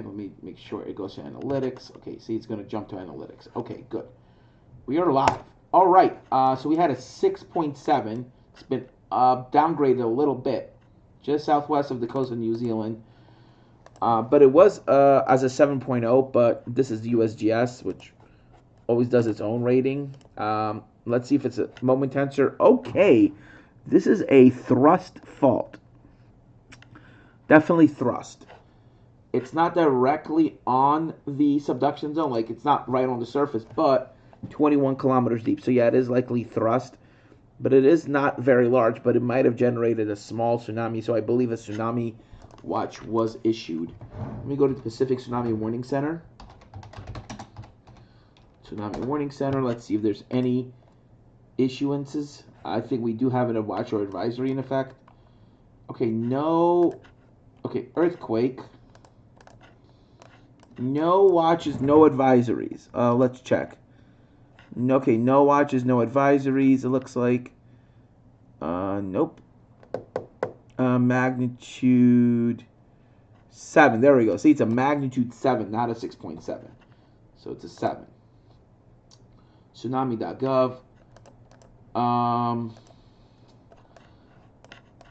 5. Let me make sure it goes to analytics. Okay, see, it's going to jump to analytics. Okay, good. We are live. All right, so we had a 6.7. It's been downgraded a little bit, just southwest of the coast of New Zealand. But it was as a 7.0, but this is the USGS, which always does its own rating. Let's see if it's a moment tensor. Okay, this is a thrust fault. Definitely thrust. It's not directly on the subduction zone, like it's not right on the surface, but 21 kilometers deep. So yeah, it is likely thrust, but it is not very large, but it might have generated a small tsunami. So I believe a tsunami watch was issued. Let me go to the Pacific Tsunami Warning Center. Tsunami Warning Center. Let's see if there's any issuances. I think we do have a watch or advisory in effect. Okay, no. Okay, earthquake. No watches, no advisories. Let's check. Okay, no watches, no advisories. It looks like. Nope. Magnitude 7. There we go. See, it's a magnitude 7, not a 6.7. So it's a 7. Tsunami.gov.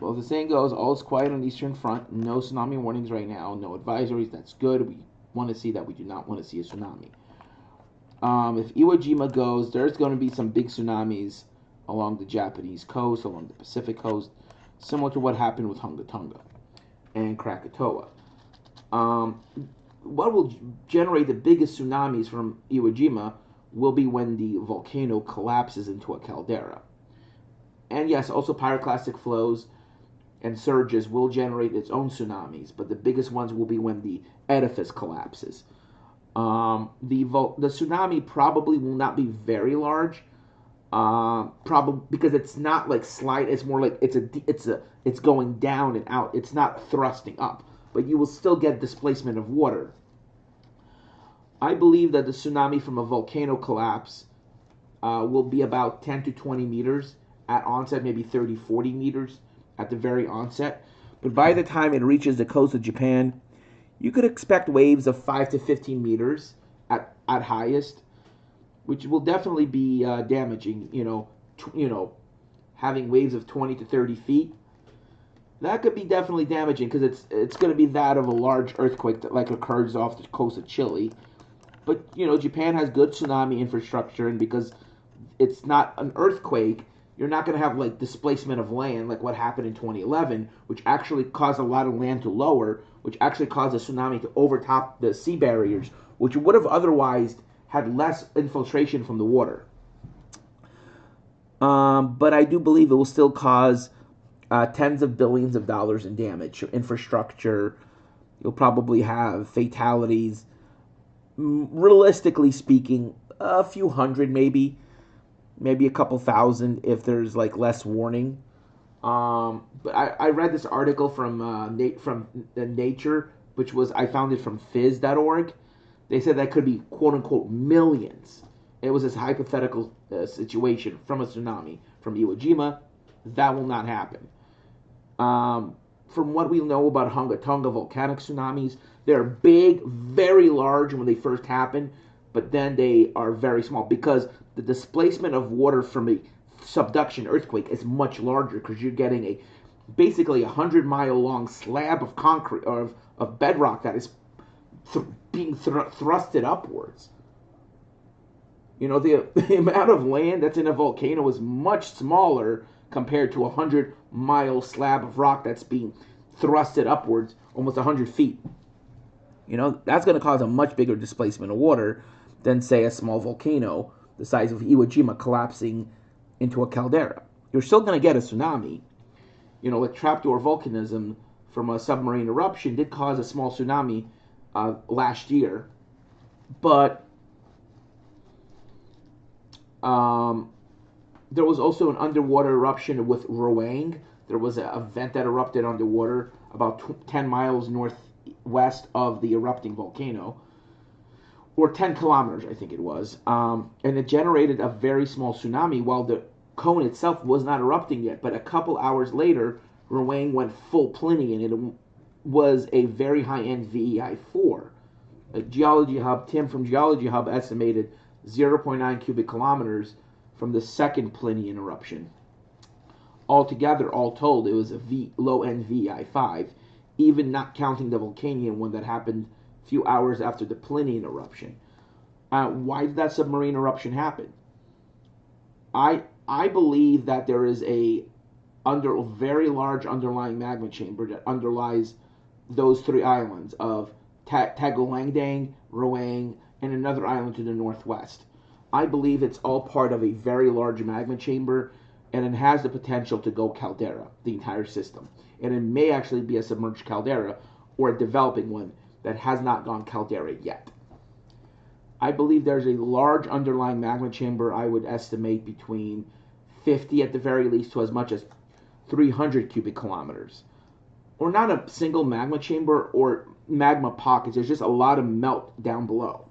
Well, the saying goes, all is quiet on the Eastern Front. No tsunami warnings right now. No advisories. That's good. We want to see that. We do not want to see a tsunami. If Iwo Jima goes, there's going to be some big tsunamis along the Japanese coast, along the Pacific coast, similar to what happened with Hunga Tonga and Krakatoa. What will generate the biggest tsunamis from Iwo Jima will be when the volcano collapses into a caldera. And yes, also pyroclastic flows and surges will generate its own tsunamis, but the biggest ones will be when the edifice collapses. The tsunami probably will not be very large, probably because it's not like slide. It's more like it's going down and out. It's not thrusting up, but you will still get displacement of water. I believe that the tsunami from a volcano collapse will be about 10 to 20 meters at onset, maybe 30, 40 meters at the very onset. But by the time it reaches the coast of Japan, you could expect waves of 5 to 15 meters at highest, which will definitely be damaging. Having waves of 20 to 30 feet, that could be definitely damaging because it's going to be that of a large earthquake that like occurs off the coast of Chile. But Japan has good tsunami infrastructure, and because it's not an earthquake, you're not going to have like displacement of land like what happened in 2011, which actually caused a lot of land to lower, which actually caused a tsunami to overtop the sea barriers, which would have otherwise had less infiltration from the water. But I do believe it will still cause tens of billions of dollars in damage. Infrastructure, you'll probably have fatalities. Realistically speaking, a few hundred maybe a couple thousand if there's like less warning. But I read this article from Nature, which was I found it from phys.org. They said that could be quote unquote millions. It was this hypothetical situation from a tsunami from Iwo Jima. That will not happen. From what we know about Hunga Tonga volcanic tsunamis, they're big, very large when they first happen, but then they are very small because the displacement of water from a subduction earthquake is much larger because you're getting basically 100-mile long slab of concrete or of bedrock that is being thrusted upwards. The amount of land that's in a volcano is much smaller compared to a 100-mile slab of rock that's being thrusted upwards almost 100 feet. That's going to cause a much bigger displacement of water than, say, a small volcano the size of Iwo Jima collapsing into a caldera. You're still going to get a tsunami. Like trapdoor volcanism from a submarine eruption did cause a small tsunami last year. But there was also an underwater eruption with Roang. There was a vent that erupted underwater about 10 miles northwest of the erupting volcano. Or 10 kilometers, I think it was. And it generated a very small tsunami while the cone itself was not erupting yet. But a couple hours later, Roang went full Plinian, and it was a very high-end VEI-4. Geology Hub, Tim from Geology Hub estimated 0.9 cubic kilometers from the second Plinian eruption. Altogether, all told, it was a low NVI5, even not counting the Vulcanian one that happened a few hours after the Plinian eruption. Why did that submarine eruption happen? I believe that there is a very large underlying magma chamber that underlies those three islands of Tagulandang, Roang, and another island to the northwest. I believe it's all part of a very large magma chamber, and it has the potential to go caldera, the entire system. And it may actually be a submerged caldera or a developing one that has not gone caldera yet. I believe there's a large underlying magma chamber. I would estimate between 50 at the very least to as much as 300 cubic kilometers. Or not a single magma chamber or magma pockets. There's just a lot of melt down below.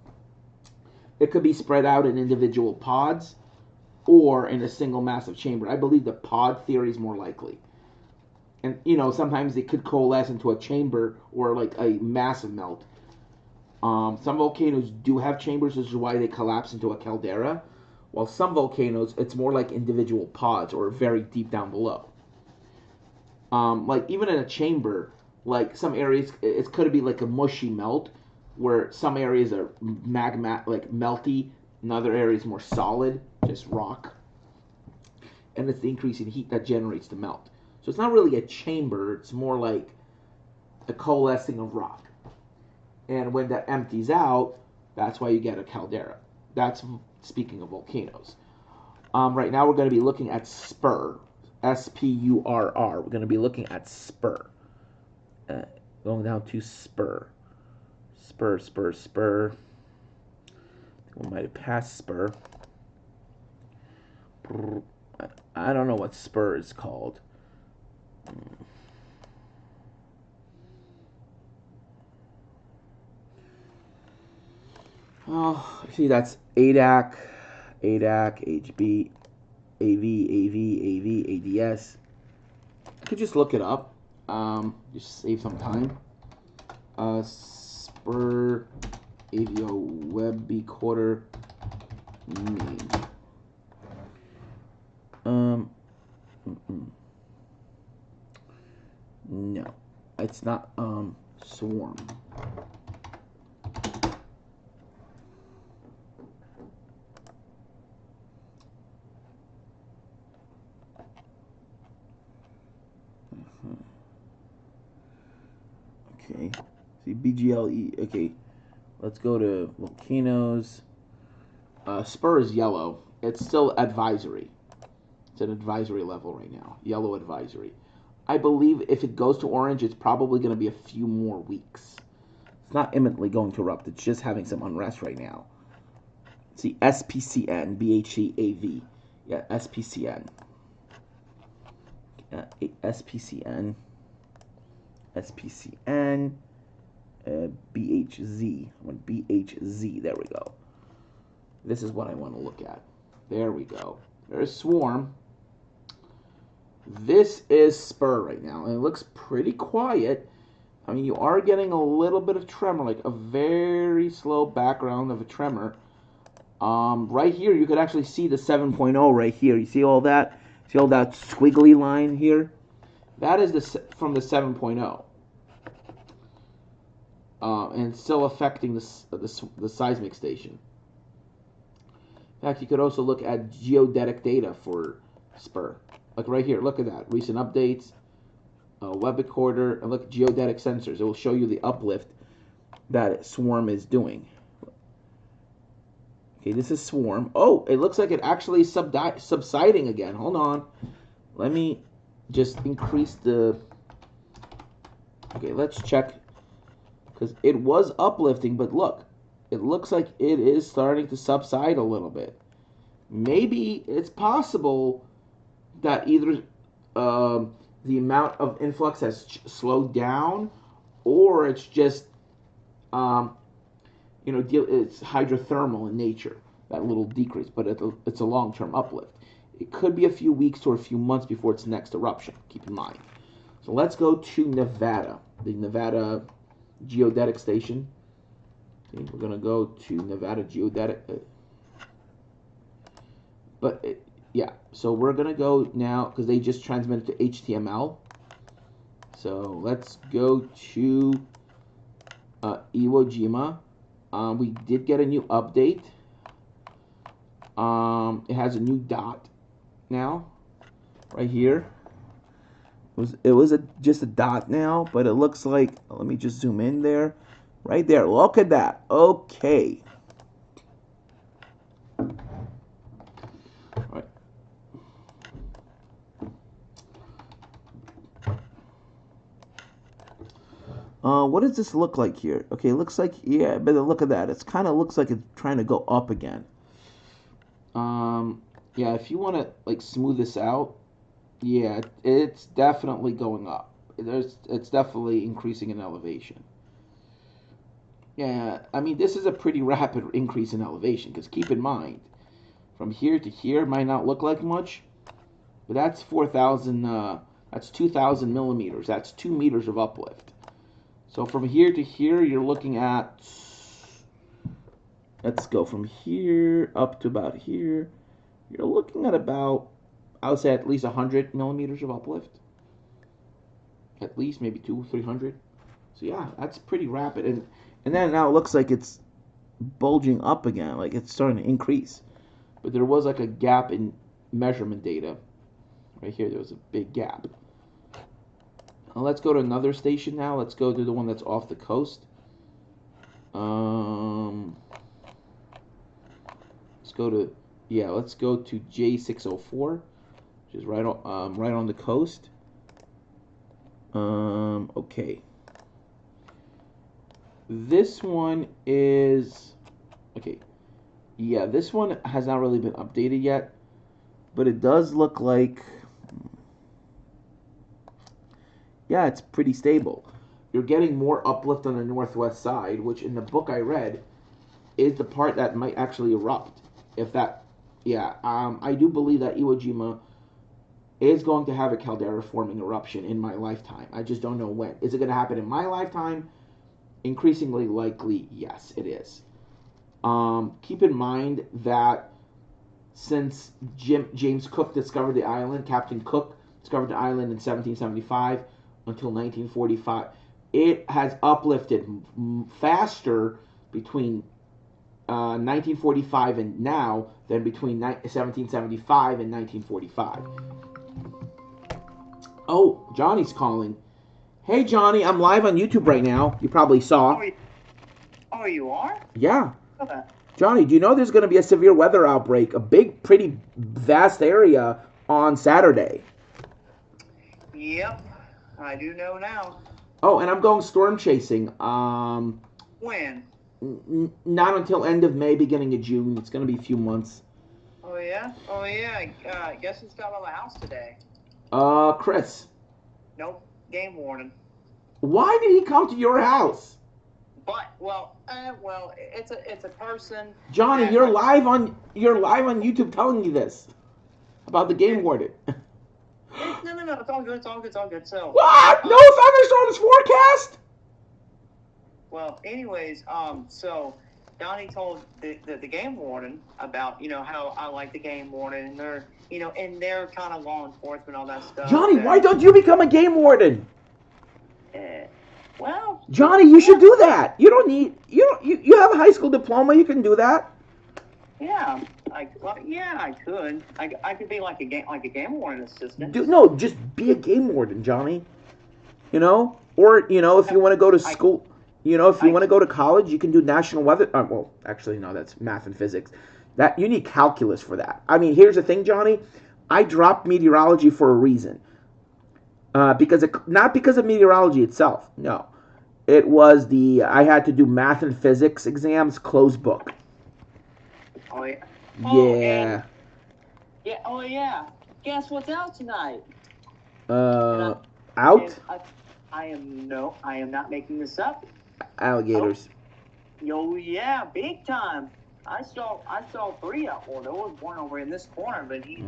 It could be spread out in individual pods or in a single massive chamber. I believe the pod theory is more likely. And, sometimes it could coalesce into a chamber or like a massive melt. Some volcanoes do have chambers, which is why they collapse into a caldera. While some volcanoes, it's more like individual pods or very deep down below. Like even in a chamber, like some areas, it could be like a mushy melt, where some areas are magma, like melty, and other areas more solid, just rock. And it's the increase in heat that generates the melt. So it's not really a chamber, it's more like a coalescing of rock. And when that empties out, that's why you get a caldera. That's speaking of volcanoes. Right now we're going to be looking at Spurr. S-P-U-R-R. We're going to be looking at Spurr. Going down to Spurr. Spurr. We might have passed Spurr. I don't know what Spurr is called. Oh, see, that's ADAC, HB, AV, ADS. You could just look it up. Just save some time. Spurr AVO Webby quarter mean. No, it's not swarm. Okay, see BGLE. Okay, let's go to volcanoes. Spurr is yellow. It's still advisory. It's an advisory level right now. Yellow advisory. I believe if it goes to orange, it's probably going to be a few more weeks. It's not imminently going to erupt. It's just having some unrest right now. See, SPCN, BHCAV. Yeah, SPCN. SPCN. SPCN. BHZ. I want BHZ. There we go. This is what I want to look at. There we go. There's swarm. This is Spurr right now, and it looks pretty quiet. I mean, you are getting a little bit of tremor, like a very slow background of a tremor. Right here, you could actually see the 7.0 right here. You see all that? See all that squiggly line here? That is from the 7.0. And it's still affecting the seismic station. In fact, you could also look at geodetic data for Spurr. Like right here, look at that. Recent updates, web recorder, and look at geodetic sensors. It will show you the uplift that swarm is doing. Okay, this is swarm. Oh, it looks like it actually is subsiding again. Hold on. Let me just increase the... Okay, let's check. Because it was uplifting, but look. It looks like it is starting to subside a little bit. Maybe it's possible that either the amount of influx has slowed down, or it's just, it's hydrothermal in nature, that little decrease, but it's a long-term uplift. It could be a few weeks or a few months before its next eruption, keep in mind. So let's go to Nevada, the Nevada Geodetic Station. Okay, we're gonna go to Nevada Geodetic. Yeah, so we're gonna go now because they just transmitted to HTML. So let's go to Iwo Jima. We did get a new update. It has a new dot now, right here. It was just a dot now, but it looks like. Let me just zoom in there, right there. Look at that. Okay. All right. What does this look like here? Okay, it looks like, yeah, but look at that. It kind of looks like it's trying to go up again. Yeah, if you want to like smooth this out, yeah, it's definitely going up. It's definitely increasing in elevation. Yeah, I mean, this is a pretty rapid increase in elevation because keep in mind, from here to here might not look like much, but that's 4,000. That's 2,000 millimeters. That's 2 meters of uplift. So from here to here, you're looking at, let's go from here up to about here. You're looking at about, I would say at least 100 millimeters of uplift. At least maybe 200-300. So yeah, that's pretty rapid. And then now it looks like it's bulging up again, like it's starting to increase. But there was like a gap in measurement data. Right here, there was a big gap. Now let's go to another station now. Let's go to the one that's off the coast. Let's go to J604, which is right on the coast. Okay. This one is okay. Yeah, this one has not really been updated yet, but it does look like, yeah, it's pretty stable. You're getting more uplift on the northwest side, which in the book I read is the part that might actually erupt. If that, yeah, I do believe that Iwo Jima is going to have a caldera forming eruption in my lifetime. I just don't know when. Is it going to happen in my lifetime? Increasingly likely, yes, it is. Keep in mind that since James Cook discovered the island, Captain Cook discovered the island in 1775 until 1945, it has uplifted faster between 1945 and now than between 1775 and 1945. Oh, Johnny's calling. Hey, Johnny, I'm live on YouTube right now. You probably saw. Oh, you are? Yeah. Johnny, do you know there's going to be a severe weather outbreak, a big, pretty vast area on Saturday? Yep, I do know now. Oh, and I'm going storm chasing. When? Not until end of May, beginning of June. It's going to be a few months. Oh, yeah? Oh, yeah. Guess who's got on the house today? Chris. Nope. Game warden. Why did he come to your house? But it's a person. Johnny, you're live on YouTube telling me this about the game warden. No, it's all good. So what? No thunderstorms forecast? Well, anyways, so Donnie told the game warden about how I like the game warden and they're kind of law enforcement, all that stuff. Johnny, why don't you become a game warden? Well, Johnny, you should do that. You have a high school diploma. You can do that. Yeah, I could. I could be like a game warden assistant. No, just be a game warden, Johnny. Or if you want to go to school, if you want to go to college, you can do national weather. Well, actually, no, that's math and physics. That you need calculus for that. I mean, here's the thing, Johnny. I dropped meteorology for a reason. Not because of meteorology itself. No, it was I had to do math and physics exams, closed book. Oh yeah. Yeah. Oh yeah. Guess what's out tonight? Out? I am not making this up. Alligators. Oh yeah, big time. I saw 3 out. Well, there was one over in this corner, but he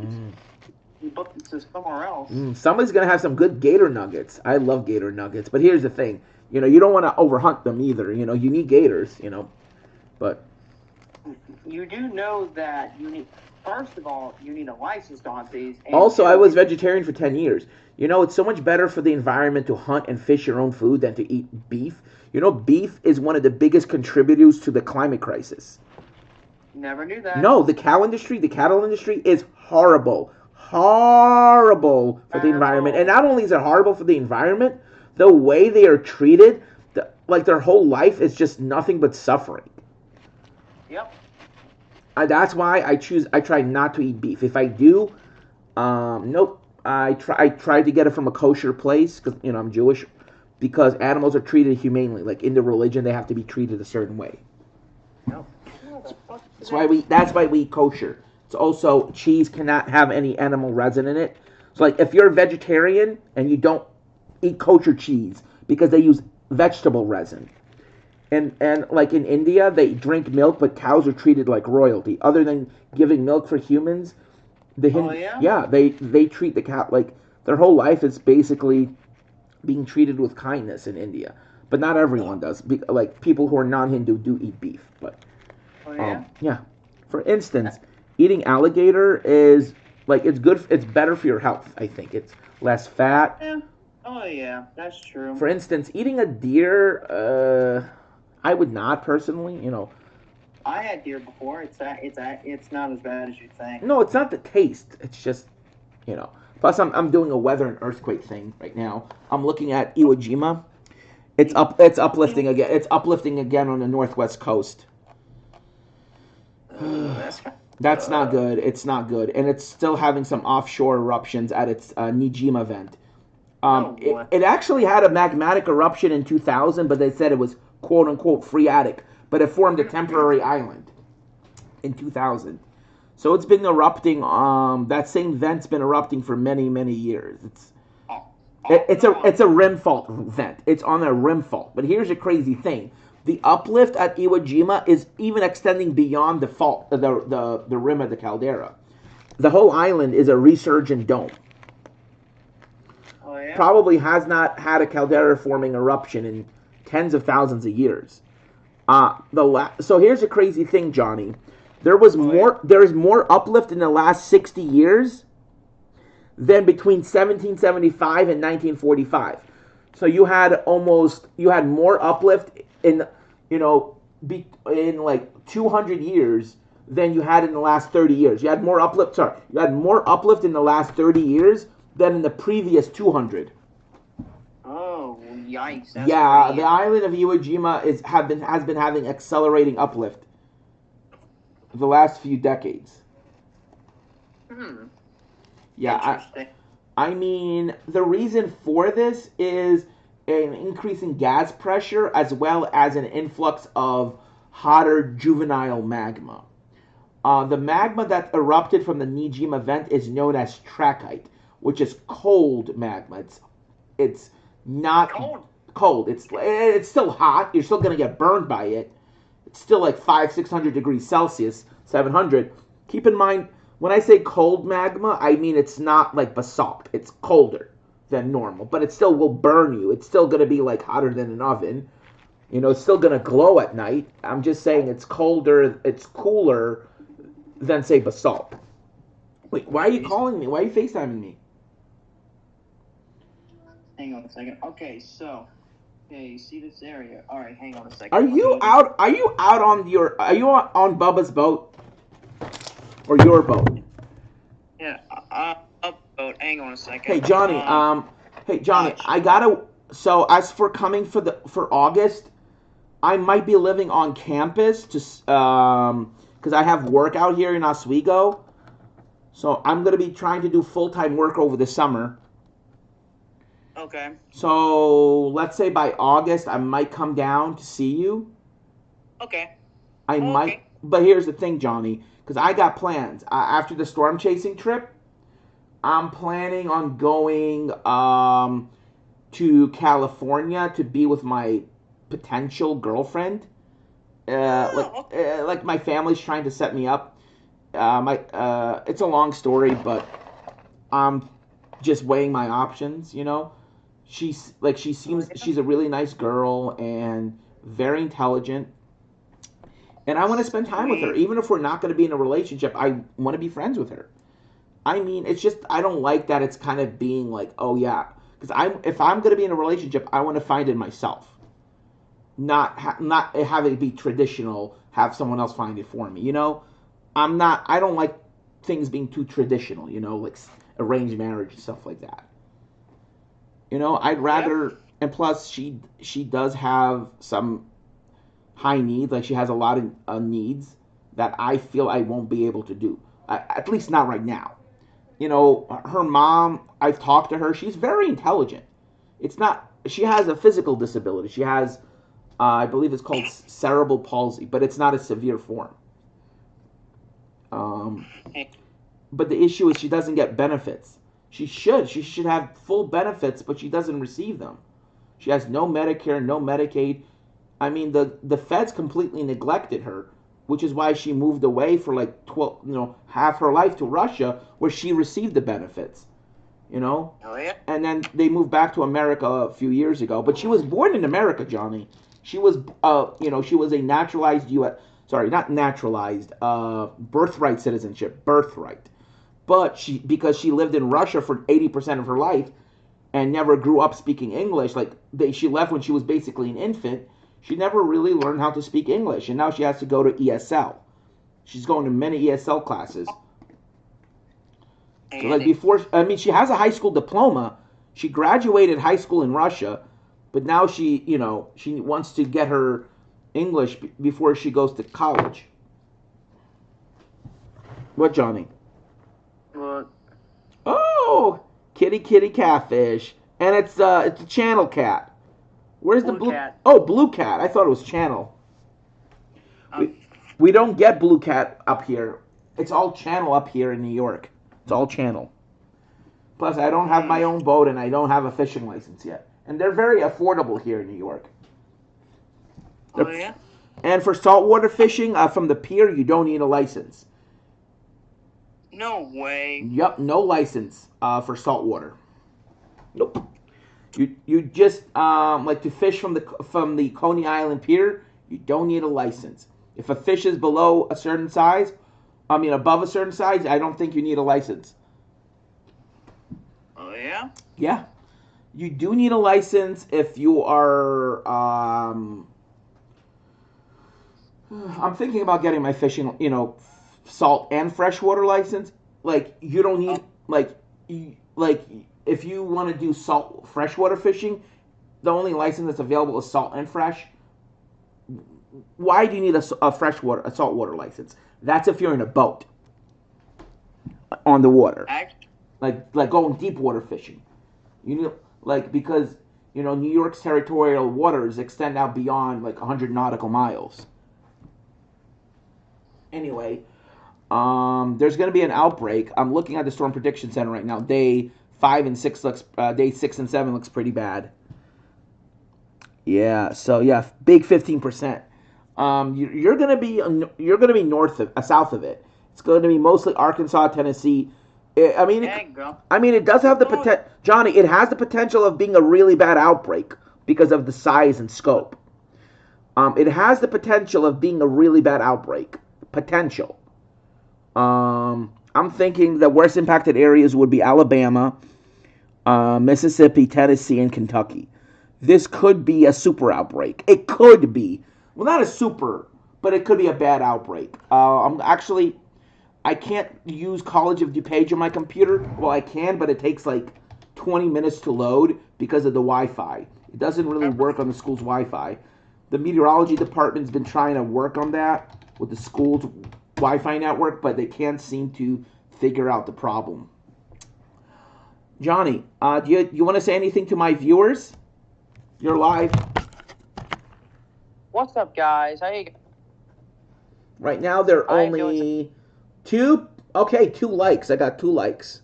booked it to somewhere else. Somebody's gonna have some good gator nuggets. I love gator nuggets, but here's the thing. You don't want to overhunt them either. You need gators. But You do know that you need, first of all, you need a license to hunt these. And also, I two, was vegetarian for 10 years. You know, it's so much better for the environment to hunt and fish your own food than to eat beef. You know, beef is one of the biggest contributors to the climate crisis. never knew that. No, the cattle industry is horrible. Horrible for the environment. And not only is it horrible for the environment, the way they are treated, like their whole life is just nothing but suffering. Yep. That's why I try not to eat beef. If I do, nope. I try to get it from a kosher place because I'm Jewish, because animals are treated humanely. Like in the religion, they have to be treated a certain way. Yep. That's why we eat kosher. It's also cheese cannot have any animal resin in it. So like if you're a vegetarian and you don't eat kosher cheese because they use vegetable resin. And like in India, they drink milk, but cows are treated like royalty. Other than giving milk for humans, they treat the cow like their whole life is basically being treated with kindness in India. But not everyone does. Like people who are non-Hindu do eat beef. But yeah. For instance, eating alligator is like it's good. It's better for your health. I think it's less fat. Yeah. Oh yeah, that's true. For instance, eating a deer, I would not personally. I had deer before. It's not as bad as you think. No, it's not the taste. It's just, Plus, I'm doing a weather and earthquake thing right now. I'm looking at Iwo Jima. It's uplifting again. It's uplifting again on the northwest coast. That's not good. It's not good, and it's still having some offshore eruptions at its Nijima vent. It actually had a magmatic eruption in 2000, but they said it was quote unquote phreatic, but it formed a temporary island in 2000. So it's been erupting. That same vent's been erupting for many, many years. It's a rim fault vent. It's on a rim fault. But here's a crazy thing: the uplift at Iwo Jima is even extending beyond the fault, the rim of the caldera. The whole island is a resurgent dome. Oh, yeah? Probably has not had a caldera forming eruption in tens of thousands of years. So here's a crazy thing, Johnny. There is more uplift in the last 60 years than between 1775 and 1945. So you had more uplift in like 200 years than you had in the last 30 years. You had more uplift in the last 30 years than in the previous 200. Oh, yikes. That's yeah, crazy. The island of Iwo Jima has been having accelerating uplift the last few decades. Yeah, I mean, the reason for this is an increase in gas pressure as well as an influx of hotter juvenile magma. The magma that erupted from the Nijima vent is known as trachyte, which is cold magma. It's not cold. It's still hot. You're still gonna get burned by it. It's still like 500-600 degrees Celsius, 700. Keep in mind, when I say cold magma, I mean it's not like basalt. It's colder than normal, but it still will burn you. It's still gonna be like hotter than an oven. It's still gonna glow at night. I'm just saying it's colder. It's cooler than say basalt. Wait, why are you calling me? Why are you FaceTiming me? Hang on a second. Okay, so, you see this area? All right, hang on a second. Are you out on Bubba's boat or your boat? Yeah, up boat. Hang on a second. Hey Johnny, I gotta. So as for coming for August, I might be living on campus because I have work out here in Oswego. So I'm gonna be trying to do full-time work over the summer. Okay. So let's say by August I might come down to see you. Okay. I might, but here's the thing, Johnny, because I got plans. After the storm chasing trip, I'm planning on going to California to be with my potential girlfriend. Like my family's trying to set me up. It's a long story, but I'm just weighing my options. She's a really nice girl and very intelligent. And I want to spend time with her. Even if we're not going to be in a relationship, I want to be friends with her. I mean, it's just, I don't like that it's kind of being like, oh yeah. Because if I'm going to be in a relationship, I want to find it myself. Not have it be traditional, have someone else find it for me. I don't like things being too traditional, like arranged marriage and stuff like that. I'd rather, and plus she does have some high needs, like she has a lot of needs that I feel I won't be able to do, at least not right now. Her mom, I've talked to her, she's very intelligent. She has a physical disability. She has, I believe it's called cerebral palsy, but it's not a severe form. But the issue is she doesn't get benefits. She should have full benefits, but she doesn't receive them. She has no Medicare, no Medicaid. I mean, the feds completely neglected her, which is why she moved away for like 12, half her life to Russia, where she received the benefits. Oh yeah. And then they moved back to America a few years ago. But she was born in America, Johnny. She was, she was a naturalized not naturalized, birthright citizenship, birthright. But because she lived in Russia for 80% of her life and never grew up speaking English, she left when she was basically an infant. She never really learned how to speak English, and now she has to go to ESL. She's going to many ESL classes. So she has a high school diploma. She graduated high school in Russia, but now she wants to get her English before she goes to college. What, Johnny? What? Oh, kitty catfish, and it's a channel cat. Where's the blue cat? Oh, blue cat. I thought it was channel. We don't get blue cat up here. It's all channel up here in New York. It's all channel. Plus, I don't have my own boat and I don't have a fishing license yet. And they're very affordable here in New York. Oh yeah. And for saltwater fishing from the pier, you don't need a license. No way. Yep, no license for saltwater. Nope. You just like to fish from the Coney Island pier. You don't need a license. If a fish is below a certain size, above a certain size, I don't think you need a license. Oh yeah. Yeah, you do need a license if you are. I'm thinking about getting my fishing, salt and freshwater license. Like you don't need if you want to do freshwater fishing, the only license that's available is salt and fresh. Why do you need a saltwater license? That's if you're in a boat on the water, like going deep water fishing. You need because New York's territorial waters extend out beyond 100 nautical miles. Anyway, there's going to be an outbreak. I'm looking at the Storm Prediction Center right now. Day 5 and 6 looks. Day 6 and 7 looks pretty bad. Yeah. So yeah, big 15%. You're going to be south of it. It's going to be mostly Arkansas, Tennessee. It does have the potential, Johnny. It has the potential of being a really bad outbreak because of the size and scope. It has the potential of being a really bad outbreak. Potential. I'm thinking the worst impacted areas would be Alabama, Mississippi, Tennessee, and Kentucky. This could be a super outbreak. It could be. Well, not a super, but it could be a bad outbreak. I can't use College of DuPage on my computer. Well, I can, but it takes 20 minutes to load because of the Wi-Fi. It doesn't really work on the school's Wi-Fi. The meteorology department's been trying to work on that with the school's Wi-Fi network, but they can't seem to figure out the problem. Johnny, do you want to say anything to my viewers? You're live. What's up, guys? How you? Right now, there are only two likes. I got 2 likes.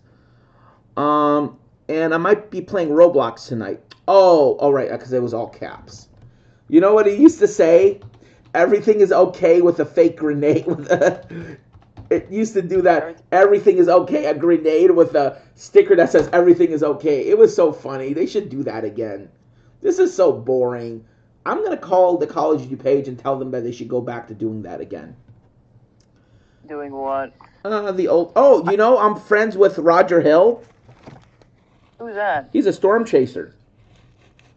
And I might be playing Roblox tonight. Oh, all right, because it was all caps. You know what he used to say? Everything is okay with a fake grenade. It used to do that. Everything is okay. A grenade with a sticker that says everything is okay. It was so funny. They should do that again. This is so boring. I'm gonna call the College of DuPage and tell them that they should go back to doing that again. Doing what? The old. Oh, you know, I'm friends with Roger Hill. Who's that? He's a storm chaser.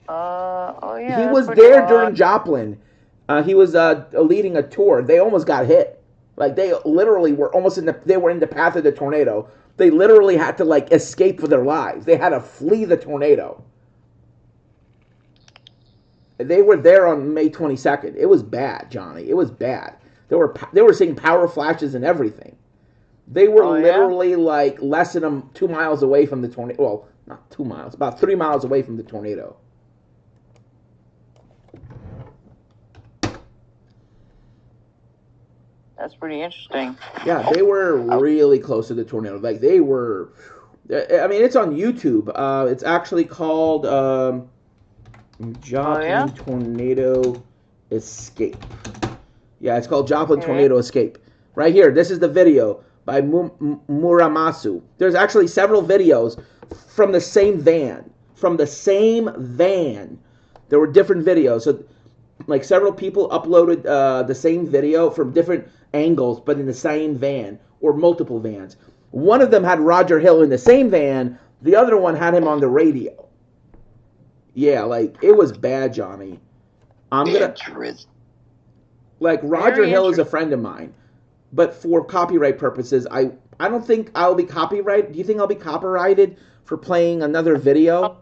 Oh yeah. He that's was pretty there odd. during Joplin. He was leading a tour. They almost got hit. Like they literally were almost in the. They were in the path of the tornado. They literally had to like escape for their lives. They had to flee the tornado. They were there on May 22nd. It was bad, Johnny. It was bad. They were seeing power flashes and everything. They were literally like less than 2 miles away from the tornado. Well, not 2 miles, about 3 miles away from the tornado. That's pretty interesting. Yeah, they were really close to the tornado. Like they were. I mean, it's on YouTube. It's actually called Joplin Tornado Escape. Yeah, it's called Joplin Tornado Escape. Right here, this is the video by Muramasu. There's actually several videos from the same van. From the same van. There were different videos. So, like, several people uploaded the same video from different angles, but in the same van, or multiple vans. One of them had Roger Hill in the same van. The other one had him on the radio. Yeah, like, it was bad, Johnny. Like, Roger Hill is a friend of mine. But for copyright purposes, I don't think I'll be copyrighted. Do you think I'll be copyrighted for playing another video?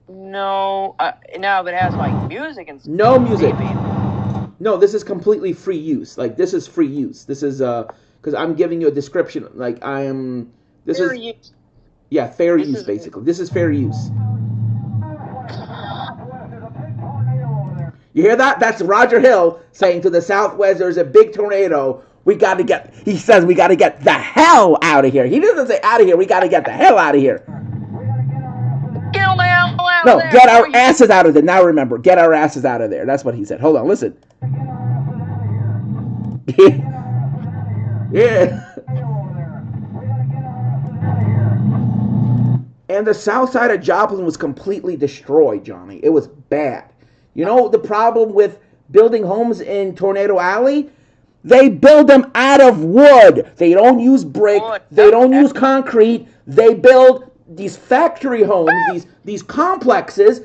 No. No, but it has, like, music and stuff. No music. No, this is completely free use. Like, this is free use. This is, because I'm giving you a description. Like, Fair use. Yeah, fair use, basically. This is fair use. You hear that? That's Roger Hill saying to the southwest, there's a big tornado. He says we got to get the hell out of here. He doesn't say out of here. We got to get the hell out of here. Get the hell out No, of there. get our asses out of there. Now remember, get our asses out of there. That's what he said. Hold on, listen. Yeah. And the south side of Joplin was completely destroyed, Johnny. It was bad. You know the problem with building homes in Tornado Alley? They build them out of wood. They don't use brick. They don't use concrete. They build these factory homes, these complexes,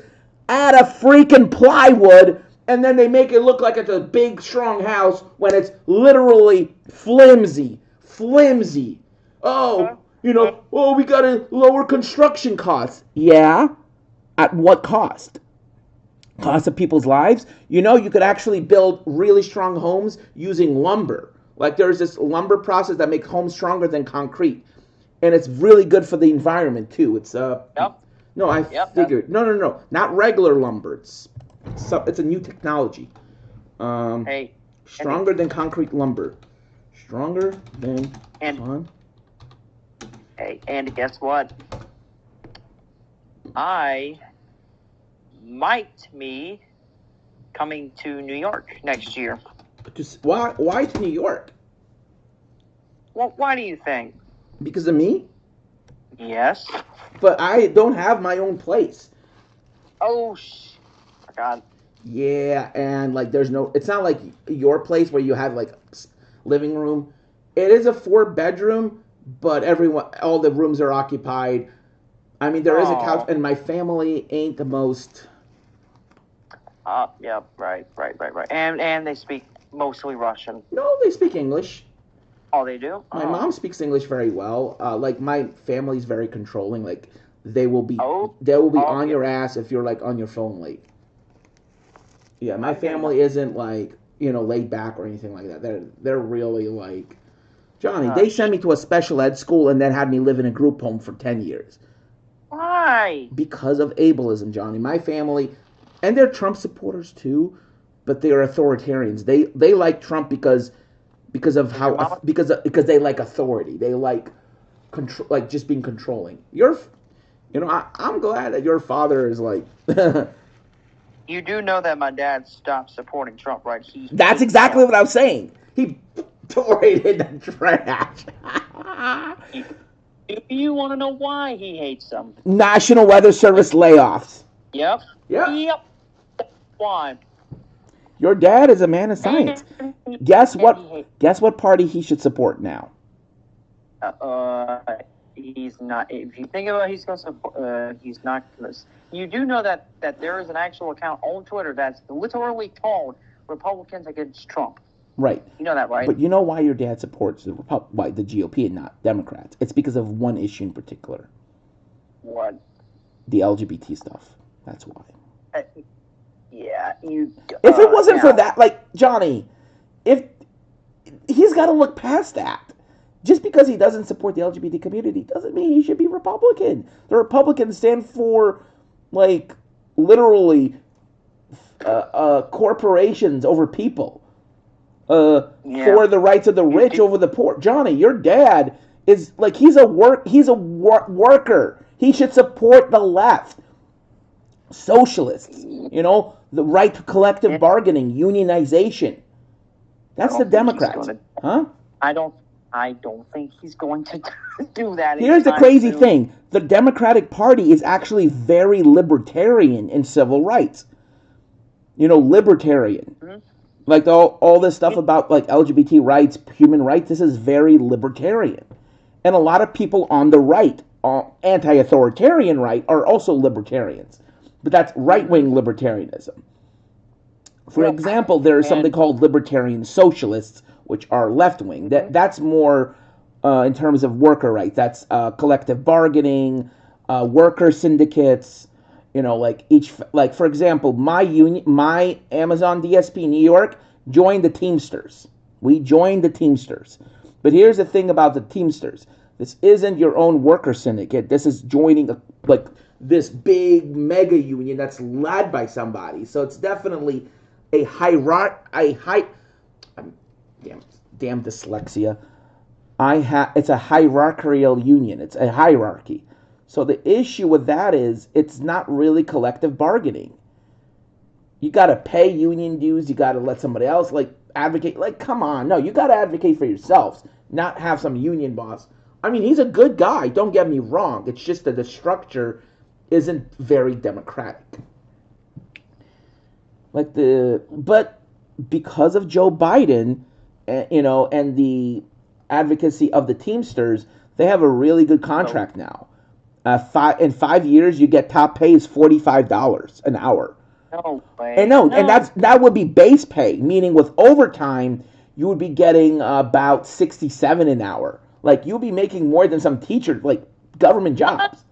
out of freaking plywood, and then they make it look like it's a big, strong house when it's literally flimsy. Flimsy. Oh, we got to lower construction costs. Yeah? At what cost? Cost of people's lives. You could actually build really strong homes using lumber. Like there's this lumber process that makes homes stronger than concrete. And it's really good for the environment too. It's figured. No. Not regular lumber. It's a new technology. Stronger than concrete lumber. Stronger than Hey, and guess what? I might be coming to New York next year. Why to New York? Well, why do you think? Because of me? Yes. But I don't have my own place. Oh, forgot. Yeah, and like it's not like your place where you have like living room. It is a 4-bedroom, but all the rooms are occupied. I mean, there is a couch, and my family ain't the most. Yeah, right. And they speak mostly Russian. No, they speak English. Oh, they do? My mom speaks English very well. Like, my family's very controlling. Like, they will be on your ass if you're, like, on your phone late. Yeah, my family isn't, like, laid back or anything like that. They're really, like... Johnny, they sent me to a special ed school and then had me live in a group home for 10 years. Why? Because of ableism, Johnny. My family... And they're Trump supporters too, but they are authoritarians. They like Trump because because they like authority. They like control, like just being controlling. I'm glad that your father is like. You do know that my dad stopped supporting Trump, right? That's exactly what I was saying. He tore it in the trash. Do you want to know why he hates them? National Weather Service layoffs. Yep. Why? Your dad is a man of science. Guess what party he should support now? He's not. If you think about it, he's going to support. He's not going to. You do know that there is an actual account on Twitter that's literally called Republicans Against Trump. Right. You know that, right? But you know why your dad supports the GOP and not Democrats? It's because of one issue in particular. What? The LGBT stuff. That's why. Yeah, you. If it wasn't for that, like Johnny, if he's got to look past that. Just because he doesn't support the LGBT community doesn't mean he should be Republican. The Republicans stand for, like, literally corporations over people. For the rights of the rich over the poor. Johnny, your dad is like he's a worker. He should support the left, socialists. You know, the right to collective bargaining, unionization. That's the Democrats, huh? I don't think he's going to do that. Here's the crazy thing: the Democratic Party is actually very libertarian in civil rights. You know, libertarian. Mm-hmm. Like all this stuff about like LGBT rights, human rights, this is very libertarian. And a lot of people on the right, anti-authoritarian right, are also libertarians. But that's right-wing libertarianism. For example, there is something called libertarian socialists, which are left-wing. That's more in terms of worker rights. That's collective bargaining, worker syndicates. You know, like for example, my Amazon DSP New York joined the Teamsters. We joined the Teamsters. But here's the thing about the Teamsters. This isn't your own worker syndicate. This is joining this big mega union that's led by somebody. So it's definitely a damn dyslexia. It's a hierarchical union. It's a hierarchy. So the issue with that is it's not really collective bargaining. You got to pay union dues. You got to let somebody else advocate. Like, come on. No, you got to advocate for yourselves, not have some union boss. I mean, he's a good guy. Don't get me wrong. It's just that the structure isn't very democratic. But because of Joe Biden, and the advocacy of the Teamsters, they have a really good contract now. In 5 years, you get top pay is $45 an hour. No way. And that would be base pay, meaning with overtime, you would be getting about $67 an hour. Like you'll be making more than some teacher, like government jobs.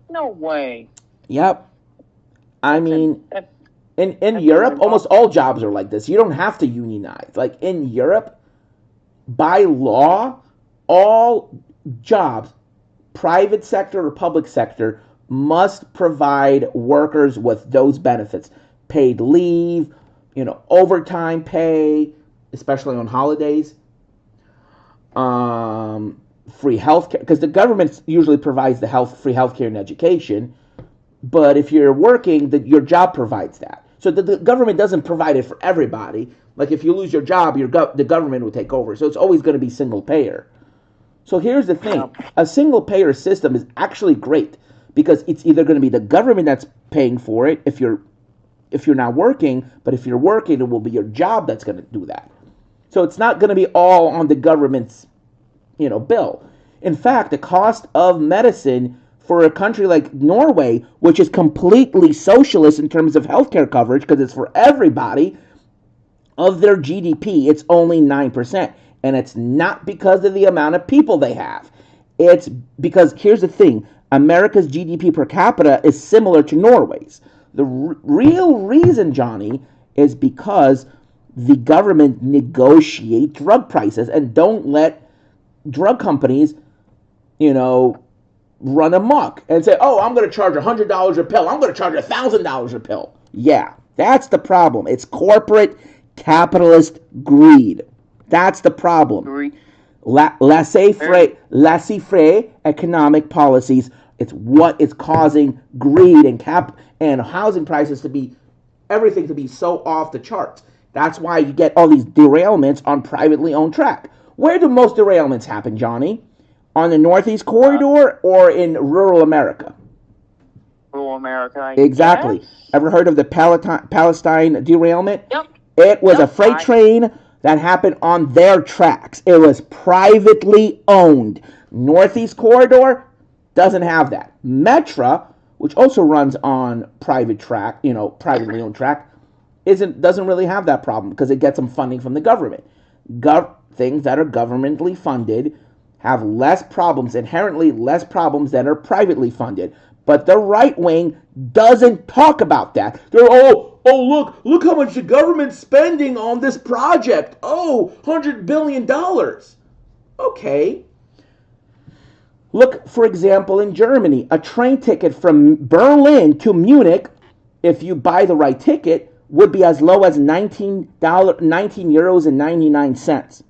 No way. Yep. I mean, in Europe, almost all jobs are like this. You don't have to unionize. Like in Europe, by law, all jobs, private sector or public sector, must provide workers with those benefits. Paid leave, overtime pay, especially on holidays. Free healthcare, because the government usually provides the free healthcare and education. But if you're working, your job provides that. So the government doesn't provide it for everybody. Like if you lose your job, the government will take over. So it's always going to be single payer. So here's the thing. A single payer system is actually great because it's either going to be the government that's paying for it if you're not working, but if you're working, it will be your job that's going to do that. So it's not going to be all on the government's, bill. In fact, the cost of medicine for a country like Norway, which is completely socialist in terms of healthcare coverage because it's for everybody, of their GDP, it's only 9%. And it's not because of the amount of people they have. It's because, here's the thing, America's GDP per capita is similar to Norway's. The real reason, Johnny, is because the government negotiate drug prices and don't let drug companies, run amok and say, oh, I'm going to charge $100 a pill. I'm going to charge $1,000 a pill. Yeah, that's the problem. It's corporate capitalist greed. That's the problem. Laissez-faire economic policies. It's what is causing greed and housing prices everything to be so off the charts. That's why you get all these derailments on privately owned track. Where do most derailments happen, Johnny? On the Northeast Corridor or in rural America? rural America. I Exactly. guess? Ever heard of the Palestine derailment? Yep. It was a Yep. freight train that happened on their tracks. It was privately owned. Northeast Corridor doesn't have that. Metra, which also runs on private track, privately owned track, doesn't really have that problem because it gets some funding from the government. Things that are governmentally funded have less problems, inherently less problems than are privately funded. But the right wing doesn't talk about that. They're look how much the government's spending on this project. Oh, $100 billion. Okay. Look, for example, in Germany, a train ticket from Berlin to Munich, if you buy the right ticket, would be as low as €19.99.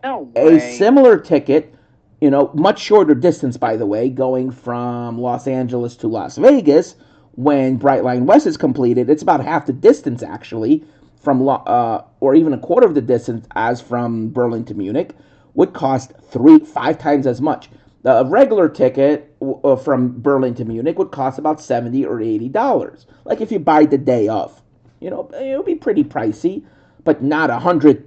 No A way. similar ticket, much shorter distance, by the way, going from Los Angeles to Las Vegas, when Brightline West is completed, it's about half the distance, actually, or even a quarter of the distance as from Berlin to Munich, would cost 5 times as much. A regular ticket from Berlin to Munich would cost about $70 or $80. Like if you buy the day of, it'll be pretty pricey, but not $100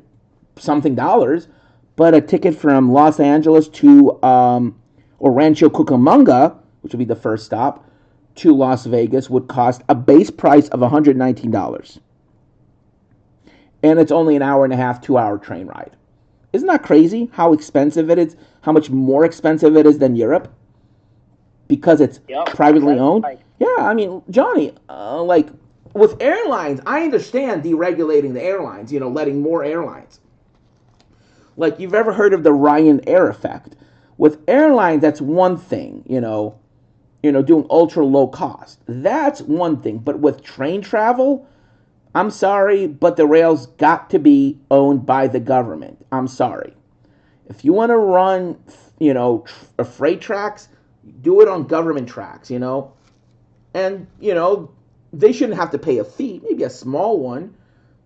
something dollars. But a ticket from Los Angeles to or Rancho Cucamonga, which would be the first stop, to Las Vegas would cost a base price of $119. And it's only an hour and a half, 2-hour train ride. Isn't that crazy how expensive it is? How much more expensive it is than Europe? Because it's privately owned? Right. Yeah, I mean, Johnny, like with airlines, I understand deregulating the airlines, letting more airlines. Like, you've ever heard of the Ryanair effect? With airlines, that's one thing, doing ultra low cost. That's one thing. But with train travel, I'm sorry, but the rails got to be owned by the government. I'm sorry. If you want to run, freight tracks, do it on government tracks, And, they shouldn't have to pay a fee, maybe a small one.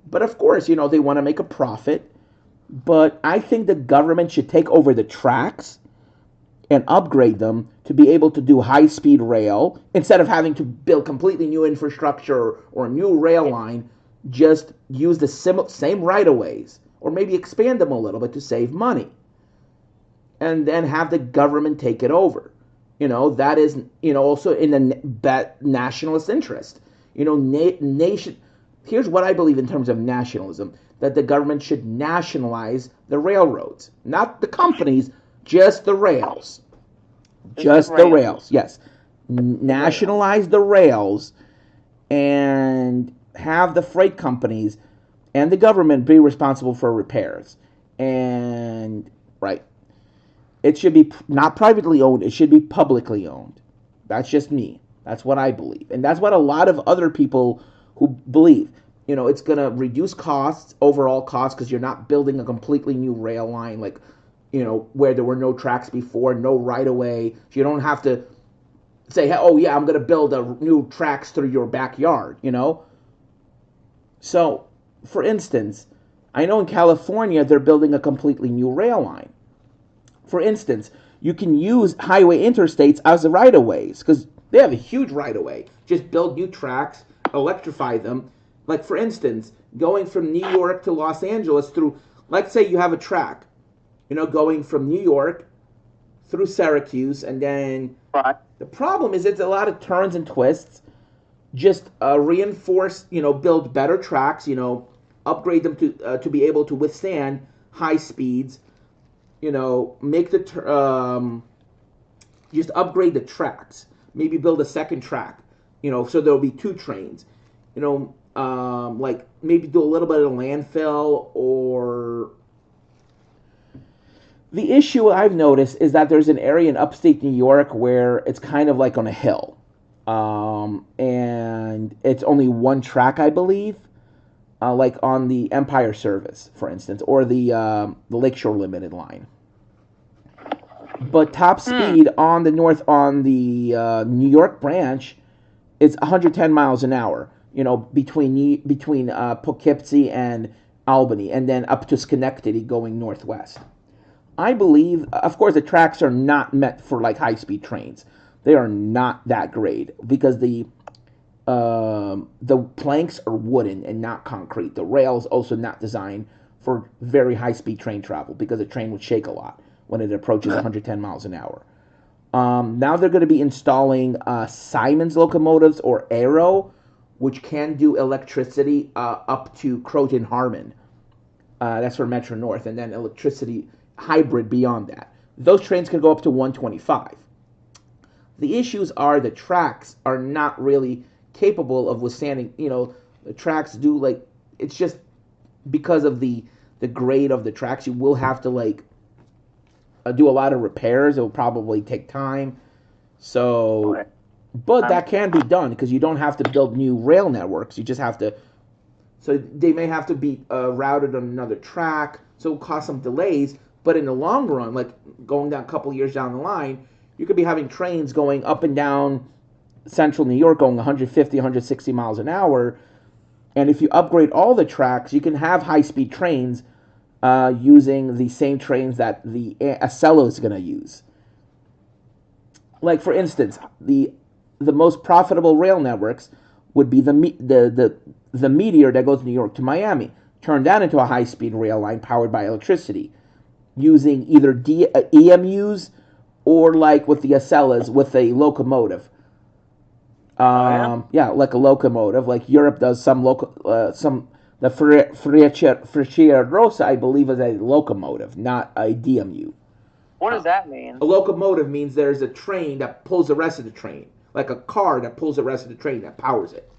But of course, they want to make a profit. But I think the government should take over the tracks and upgrade them to be able to do high-speed rail instead of having to build completely new infrastructure or a new rail line. Just use the same right-of-ways or maybe expand them a little bit to save money. And then have the government take it over. That is, also in the nationalist interest. Nation. Here's what I believe in terms of nationalism. That the government should nationalize the railroads. Not the companies, just the rails. Just the rails, yes. Nationalize the rails and have the freight companies and the government be responsible for repairs. And, right. It should be not privately owned, it should be publicly owned. That's just me. That's what I believe. And that's what a lot of other people who believe. It's going to reduce costs, overall costs, because you're not building a completely new rail line, like, where there were no tracks before, no right-of-way. So you don't have to say, oh, yeah, I'm going to build new tracks through your backyard, So, for instance, I know in California they're building a completely new rail line. For instance, you can use highway interstates as the right-of-ways, because they have a huge right-of-way. Just build new tracks, electrify them. Like, for instance, going from New York to Los Angeles through, let's say you have a track, going from New York through Syracuse, and then the problem is it's a lot of turns and twists. Just reinforce, build better tracks, upgrade them to be able to withstand high speeds, make just upgrade the tracks. Maybe build a second track, so there'll be 2 trains, like maybe do a little bit of landfill. Or the issue I've noticed is that there's an area in upstate New York where it's kind of like on a hill, and it's only one track, I believe, like on the Empire Service, for instance, or the Lakeshore Limited line. But top speed on the New York branch is 110 miles an hour. Between Poughkeepsie and Albany, and then up to Schenectady going northwest. I believe, of course, the tracks are not meant for like high-speed trains. they are not that great because the planks are wooden and not concrete. The rail is also not designed for very high-speed train travel because the train would shake a lot when it approaches 110 miles an hour. Now they're going to be installing Siemens locomotives or Aero, which can do electricity up to Croton Harmon. That's for Metro North, and then electricity hybrid beyond that. Those trains can go up to 125. The issues are the tracks are not really capable of withstanding, the tracks do it's just because of the grade of the tracks, you will have to do a lot of repairs. It will probably take time. So, but that can be done because you don't have to build new rail networks. You just have to, so they may have to be routed on another track. So it'll cause some delays. But in the long run, going down a couple years down the line, you could be having trains going up and down central New York going 150, 160 miles an hour. And if you upgrade all the tracks, you can have high-speed trains using the same trains that the Acela is going to use. Like, for instance, the most profitable rail networks would be the Meteor that goes from New York to Miami. Turn that into a high-speed rail line powered by electricity using either EMUs or, like with the Acelas, with a locomotive. Like a locomotive, like Europe does the Freccia Rossa, I believe, is a locomotive, not a DMU. What does that mean? A locomotive means there's a train that pulls the rest of the train, like a car that pulls the rest of the train that powers it.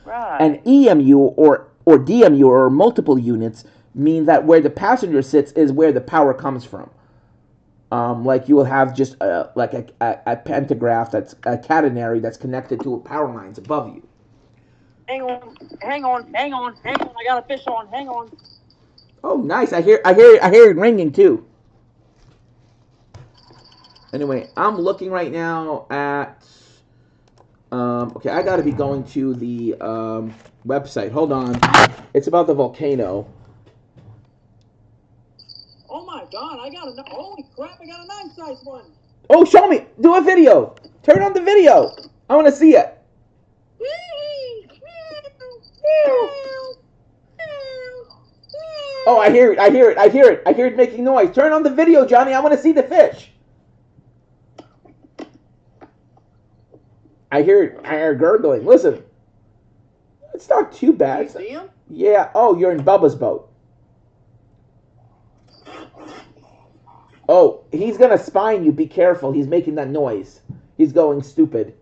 Right. An EMU or DMU or multiple units mean that where the passenger sits is where the power comes from. Like you will have just a pantograph that's a catenary that's connected to power lines above you. Hang on. I got a fish on. Hang on. Oh, nice! I hear it ringing too. Anyway, I'm looking right now at. Okay, I got to be going to the website. Hold on, it's about the volcano. Oh my God! Holy crap! I got a 9-size one. Oh, show me! Do a video. Turn on the video. I want to see it. Oh, I hear it making noise. Turn on the video, Johnny. I want to see the fish. I hear it gurgling. Listen. It's not too bad. You see him? Yeah. Oh, you're in Bubba's boat. Oh, he's going to spine you. Be careful. He's making that noise. He's going stupid.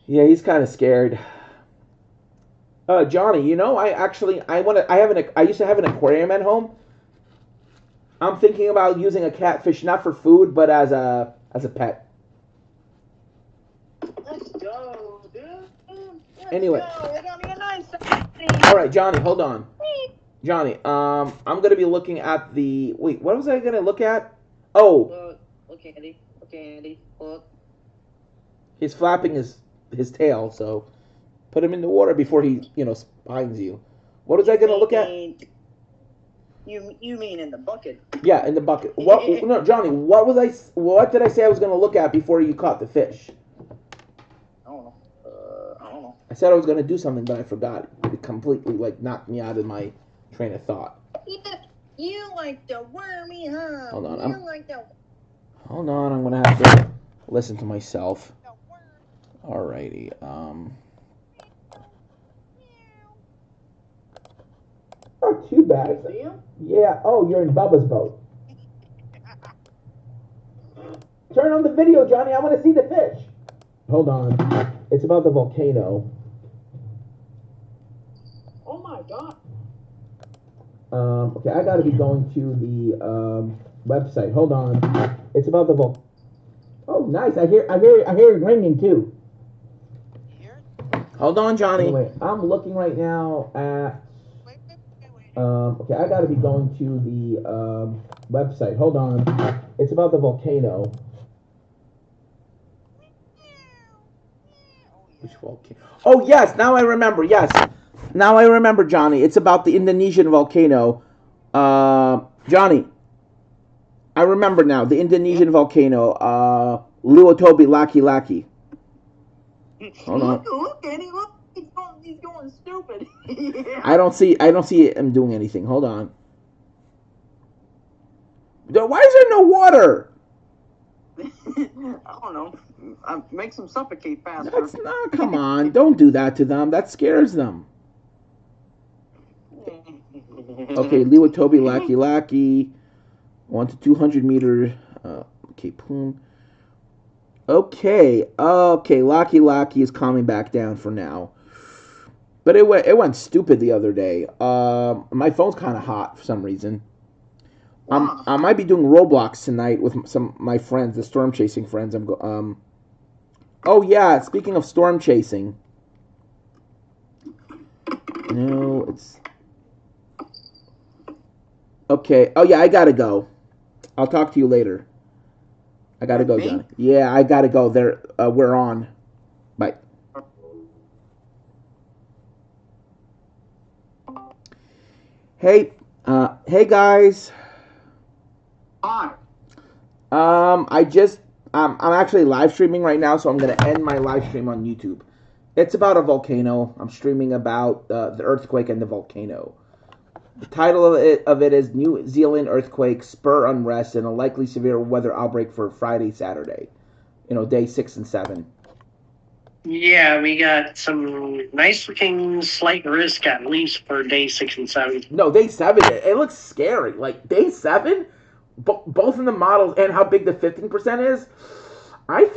Yeah, he's kind of scared. Johnny, I used to have an aquarium at home. I'm thinking about using a catfish not for food, but as a pet. Let's go, dude. Anyway. I got me a 9-size. All right, Johnny, hold on. Johnny, I'm going to be looking at the... Wait, what was I going to look at? Oh. Okay, Andy. Look. He's flapping his tail, so put him in the water before he, spines you. What was I going to look at? You mean in the bucket? Yeah, in the bucket. No, Johnny, what did I say I was going to look at before you caught the fish? I don't know. I said I was going to do something, but I forgot. It completely, knocked me out of my train of thought. You like the wormy, huh? Hold on. Hold on, I'm going to have to listen to myself. Alrighty, Not too bad. See him? Yeah, oh, you're in Bubba's boat. Turn on the video, Johnny, I want to see the fish. Hold on, it's about the volcano. Oh my God. Okay, I gotta be going to the website. Hold on, it's about the volcano. Oh, nice, I hear it ringing too. Hold on, Johnny. Anyway, I'm looking right now at... okay, I gotta be going to the website. Hold on. It's about the volcano. Which volcano? Oh, yes, now I remember, yes. Now I remember, Johnny. It's about the Indonesian volcano. Johnny. I remember now. The Indonesian volcano. Luotobi Laki Laki. Hold on. Look, Andy, look. He's going stupid. Yeah. I don't see him doing anything. Hold on. Why is there no water? I don't know. Makes them suffocate faster. That's not. Come on, don't do that to them. That scares them. Okay, Liwatobi Laki Laki, 1 to 200 meter. Okay, boom. Okay, Laki Laki is calming back down for now. But it went stupid the other day. My phone's kind of hot for some reason. I might be doing Roblox tonight with some of my friends, the storm chasing friends. Oh yeah, speaking of storm chasing. No, it's okay. Oh yeah, I gotta go. I'll talk to you later. I gotta go, Johnny. Yeah, I gotta go. We're on. Bye. Hey, hey guys. Hi. I'm actually live streaming right now, so I'm gonna end my live stream on YouTube. It's about a volcano. I'm streaming about the earthquake and the volcano. The title of it is New Zealand earthquake, spur unrest, and a likely severe weather outbreak for Friday, Saturday. Day 6 and 7. Yeah, we got some nice looking slight risk at least for day 6 and 7. No, day 7. It looks scary. Like day 7, both in the models and how big the 15% is. I think